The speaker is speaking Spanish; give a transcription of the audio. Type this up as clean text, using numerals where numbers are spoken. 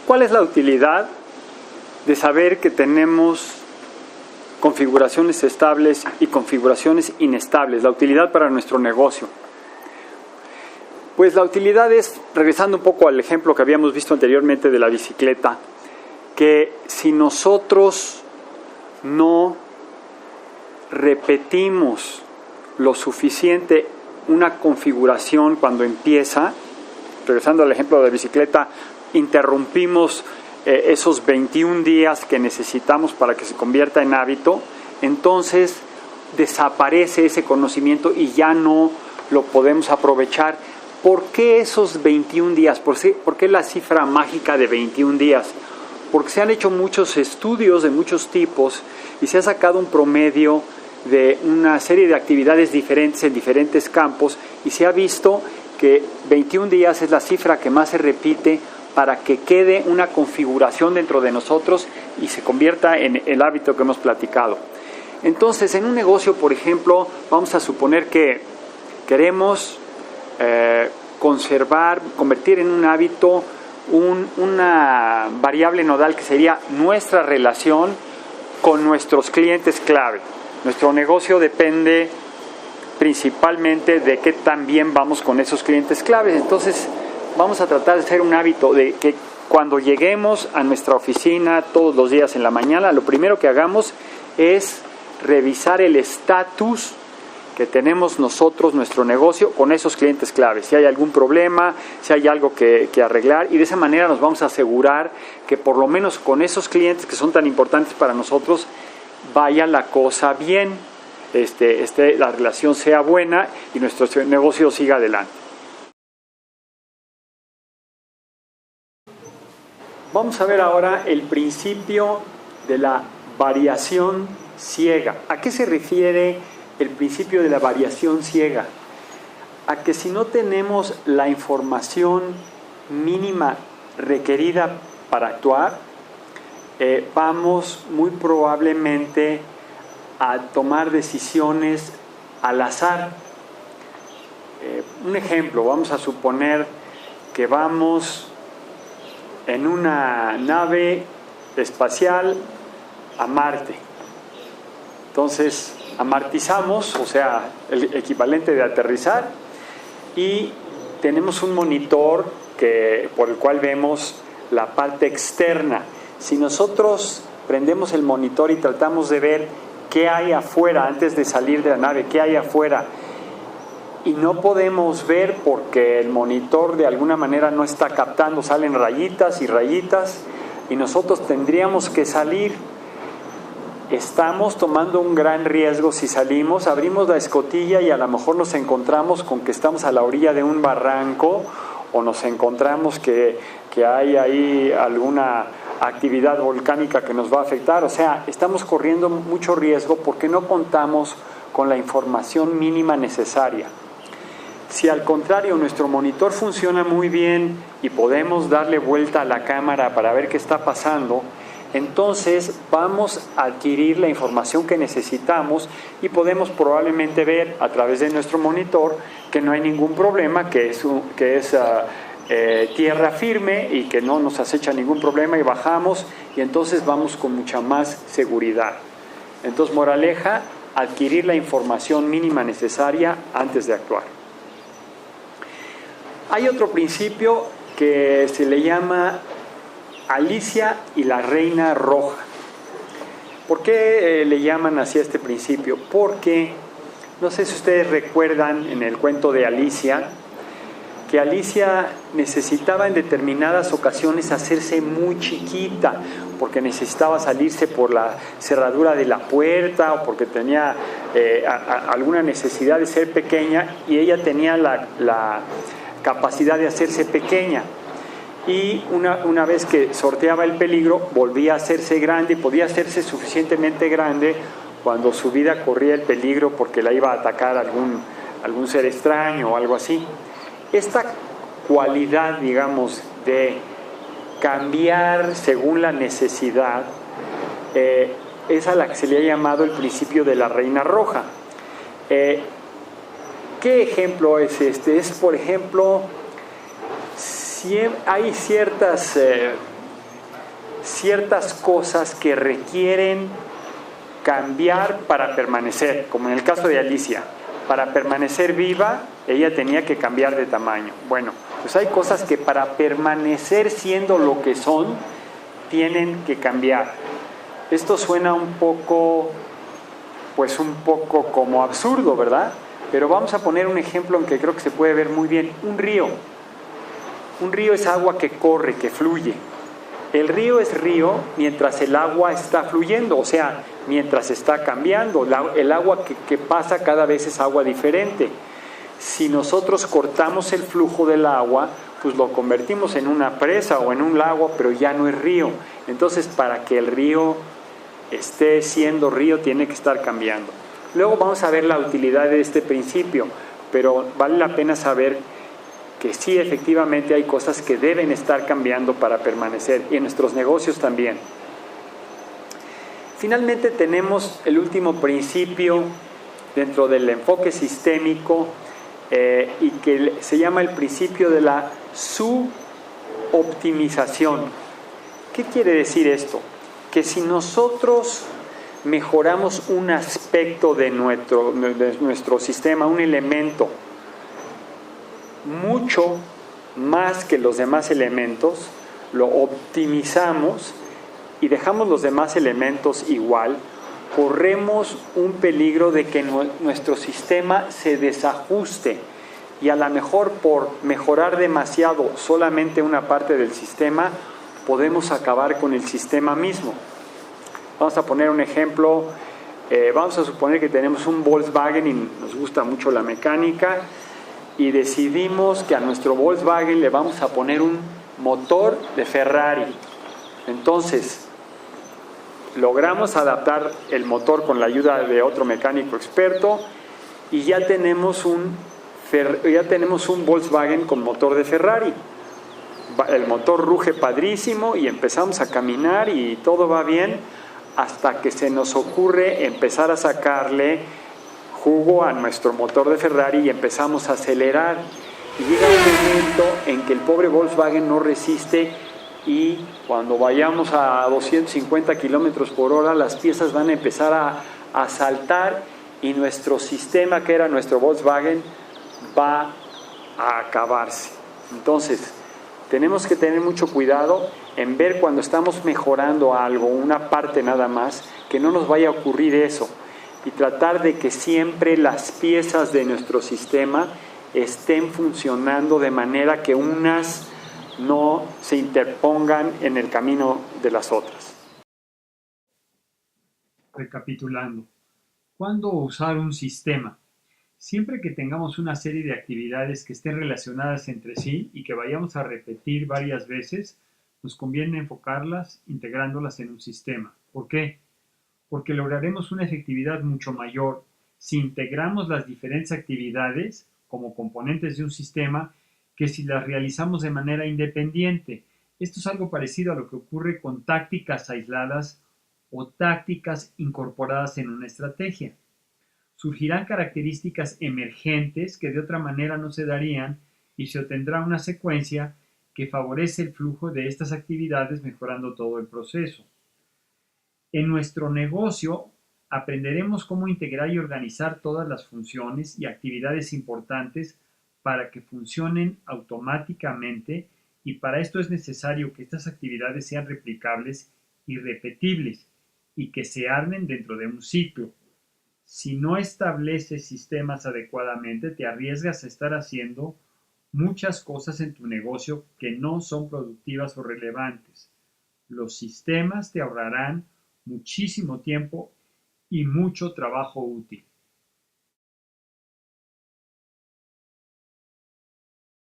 ¿cuál es la utilidad de saber que tenemos configuraciones estables y configuraciones inestables? La utilidad para nuestro negocio. Pues la utilidad es, regresando un poco al ejemplo que habíamos visto anteriormente de la bicicleta, que si nosotros no repetimos lo suficiente una configuración cuando empieza, regresando al ejemplo de la bicicleta, interrumpimos esos 21 días que necesitamos para que se convierta en hábito, entonces desaparece ese conocimiento y ya no lo podemos aprovechar. ¿Por qué esos 21 días? ¿Por qué la cifra mágica de 21 días? Porque se han hecho muchos estudios de muchos tipos y se ha sacado un promedio de una serie de actividades diferentes en diferentes campos y se ha visto que 21 días es la cifra que más se repite para que quede una configuración dentro de nosotros y se convierta en el hábito que hemos platicado. Entonces, en un negocio, por ejemplo, vamos a suponer que queremos convertir en un hábito una variable nodal que sería nuestra relación con nuestros clientes clave. Nuestro negocio depende principalmente de qué tan bien vamos con esos clientes claves. Entonces, vamos a tratar de hacer un hábito de que cuando lleguemos a nuestra oficina todos los días en la mañana, lo primero que hagamos es revisar el estatus que tenemos nosotros, nuestro negocio, con esos clientes claves. Si hay algún problema, si hay algo que arreglar, y de esa manera nos vamos a asegurar que por lo menos con esos clientes que son tan importantes para nosotros, vaya la cosa bien, la relación sea buena y nuestro negocio siga adelante. Vamos a ver ahora el principio de la variación ciega. ¿A qué se refiere el principio de la variación ciega? A que si no tenemos la información mínima requerida para actuar, vamos muy probablemente a tomar decisiones al azar. Un ejemplo, vamos a suponer que vamos en una nave espacial a Marte. Entonces, amartizamos, o sea, el equivalente de aterrizar, y tenemos un monitor por el cual vemos la parte externa. Si nosotros prendemos el monitor y tratamos de ver qué hay afuera antes de salir de la nave, qué hay afuera, y no podemos ver porque el monitor de alguna manera no está captando, salen rayitas y rayitas, y nosotros tendríamos que salir. Estamos tomando un gran riesgo si salimos, abrimos la escotilla y a lo mejor nos encontramos con que estamos a la orilla de un barranco, o nos encontramos que hay ahí alguna actividad volcánica que nos va a afectar. O sea, estamos corriendo mucho riesgo porque no contamos con la información mínima necesaria. Si al contrario nuestro monitor funciona muy bien y podemos darle vuelta a la cámara para ver qué está pasando, entonces vamos a adquirir la información que necesitamos y podemos probablemente ver a través de nuestro monitor que no hay ningún problema, que es tierra firme y que no nos acecha ningún problema, y bajamos y entonces vamos con mucha más seguridad. Entonces, moraleja, adquirir la información mínima necesaria antes de actuar. Hay otro principio que se le llama Alicia y la Reina Roja. ¿Por qué le llaman así a este principio? Porque, no sé si ustedes recuerdan en el cuento de Alicia, que Alicia necesitaba en determinadas ocasiones hacerse muy chiquita, porque necesitaba salirse por la cerradura de la puerta, o porque tenía alguna necesidad de ser pequeña, y ella tenía la capacidad de hacerse pequeña. Y una vez que sorteaba el peligro, volvía a hacerse grande, y podía hacerse suficientemente grande cuando su vida corría el peligro porque la iba a atacar algún ser extraño o algo así. Esta cualidad, digamos, de cambiar según la necesidad, es a la que se le ha llamado el principio de la Reina Roja. ¿Qué ejemplo es este? Es, por ejemplo, hay ciertas ciertas cosas que requieren cambiar para permanecer, como en el caso de Alicia. Para permanecer viva, ella tenía que cambiar de tamaño. Bueno, pues hay cosas que para permanecer siendo lo que son, tienen que cambiar. Esto suena un poco como absurdo, ¿verdad? Pero vamos a poner un ejemplo en que creo que se puede ver muy bien. Un río. Un río es agua que corre, que fluye. El río es río mientras el agua está fluyendo, o sea, mientras está cambiando. El agua que pasa cada vez es agua diferente. Si nosotros cortamos el flujo del agua, pues lo convertimos en una presa o en un lago, pero ya no es río. Entonces, para que el río esté siendo río, tiene que estar cambiando. Luego vamos a ver la utilidad de este principio, pero vale la pena saber que sí, efectivamente hay cosas que deben estar cambiando para permanecer, y en nuestros negocios también. Finalmente tenemos el último principio dentro del enfoque sistémico, y que se llama el principio de la suboptimización. ¿Qué quiere decir esto? Que si nosotros mejoramos un aspecto de nuestro sistema, un elemento, mucho más que los demás elementos, lo optimizamos y dejamos los demás elementos igual, corremos un peligro de que nuestro sistema se desajuste, y a lo mejor por mejorar demasiado solamente una parte del sistema, podemos acabar con el sistema mismo. Vamos a poner un ejemplo. Vamos a suponer que tenemos un Volkswagen y nos gusta mucho la mecánica, y decidimos que a nuestro Volkswagen le vamos a poner un motor de Ferrari. Entonces, logramos adaptar el motor con la ayuda de otro mecánico experto, y ya tenemos un Volkswagen con motor de Ferrari. El motor ruge padrísimo y empezamos a caminar y todo va bien, hasta que se nos ocurre empezar a sacarle jugo a nuestro motor de Ferrari y empezamos a acelerar. Y llega un momento en que el pobre Volkswagen no resiste, y cuando vayamos a 250 kilómetros por hora, las piezas van a empezar a saltar, y nuestro sistema, que era nuestro Volkswagen, va a acabarse. Entonces, tenemos que tener mucho cuidado en ver cuando estamos mejorando algo, una parte nada más, que no nos vaya a ocurrir eso, y tratar de que siempre las piezas de nuestro sistema estén funcionando de manera que unas no se interpongan en el camino de las otras. Recapitulando, ¿cuándo usar un sistema? Siempre que tengamos una serie de actividades que estén relacionadas entre sí y que vayamos a repetir varias veces, nos conviene enfocarlas integrándolas en un sistema. ¿Por qué? Porque lograremos una efectividad mucho mayor si integramos las diferentes actividades como componentes de un sistema que si las realizamos de manera independiente. Esto es algo parecido a lo que ocurre con tácticas aisladas o tácticas incorporadas en una estrategia. Surgirán características emergentes que de otra manera no se darían, y se obtendrá una secuencia que favorece el flujo de estas actividades, mejorando todo el proceso. En nuestro negocio aprenderemos cómo integrar y organizar todas las funciones y actividades importantes para que funcionen automáticamente, y para esto es necesario que estas actividades sean replicables y repetibles, y que se armen dentro de un ciclo. Si no estableces sistemas adecuadamente, te arriesgas a estar haciendo muchas cosas en tu negocio que no son productivas o relevantes. Los sistemas te ahorrarán muchísimo tiempo y mucho trabajo útil.